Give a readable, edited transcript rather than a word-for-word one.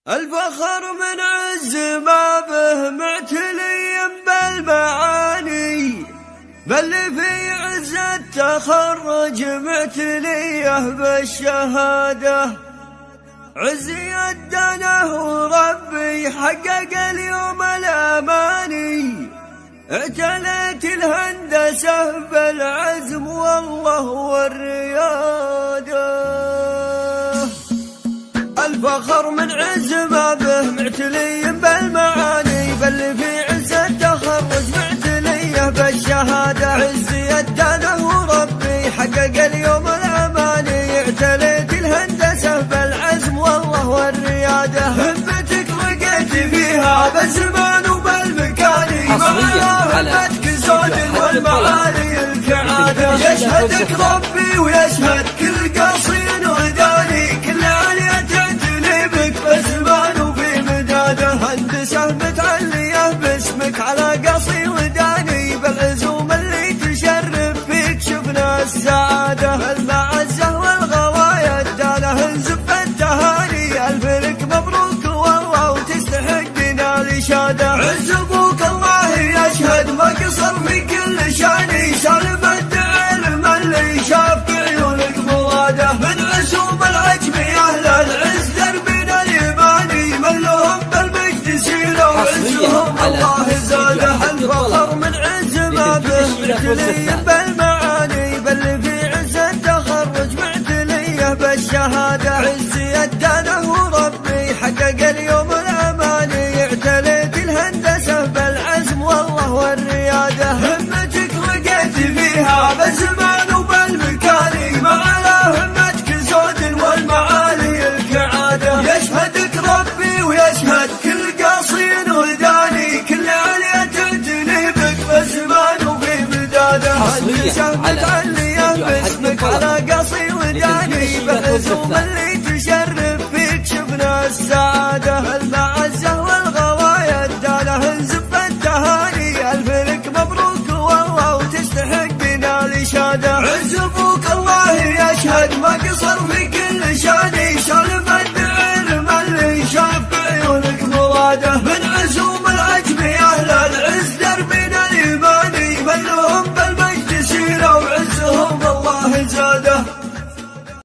الفخر من عز ما به معتلي بالمعاني، بل في عز التخرج معتليه بالشهادة. عزي الدنه وربي حقق اليوم الأماني، اعتليت الهندسة بالعزم والله والريادة. الفخر من عز ما به معتلي بالمعاني، بل في عز التخرج معتليه بالشهادة. عزي الدنه وربي حقق اليوم الأماني، اعتليت الهندسة بالعزم والله والريادة. همتك لقيت فيها بالزمان وبالمكان، همتك زود والمعالي الكعادة. يشهدك ربي ويشهد كل قصير وداني، كل عليا تعتني بك بالزمان وفي مداده. هندسة متعلية باسمك على قصي وداني، بالعزوم اللي تشرف فيك شفنا السعادة. المعزة والغوايا اداله نزف التهاني، الف لك مبروك والله وتستحقنا الإشادة. عز ابوك الله يشهد ما قصر في كل شاني، سالم العلم اللي شاف بعيونك مراده. من عزوم العجم اهل العز دربنا اليماني، من لهم بالمجد سيروا عزهم الله زاده. الفخر من عز ما به معتلي بالمعاني، بل في عز التخرج معتليه بالشهادة. عزي الدنه وربي حقق اليوم الأماني، اعتليت الهندسة بالعزم والله والريادة. همتك لقيت فيها بالزمان وبالمكان، ما على همتك زود والمعالي الكعادة. يشهدك ربي ويشهد كل قصير وداني، كل عليا تعتني بك بالزمان وفي مداده. هندسة متعلية باسمك على قصي وداني، بالعزوم اللي تشرف فيك شفنا السعادة. المعزة والغوايا اداله نزف التهاني، الف لك مبروك والله وتستحقنا الإشادة. عز ابوك الله يشهد ما قصر فيك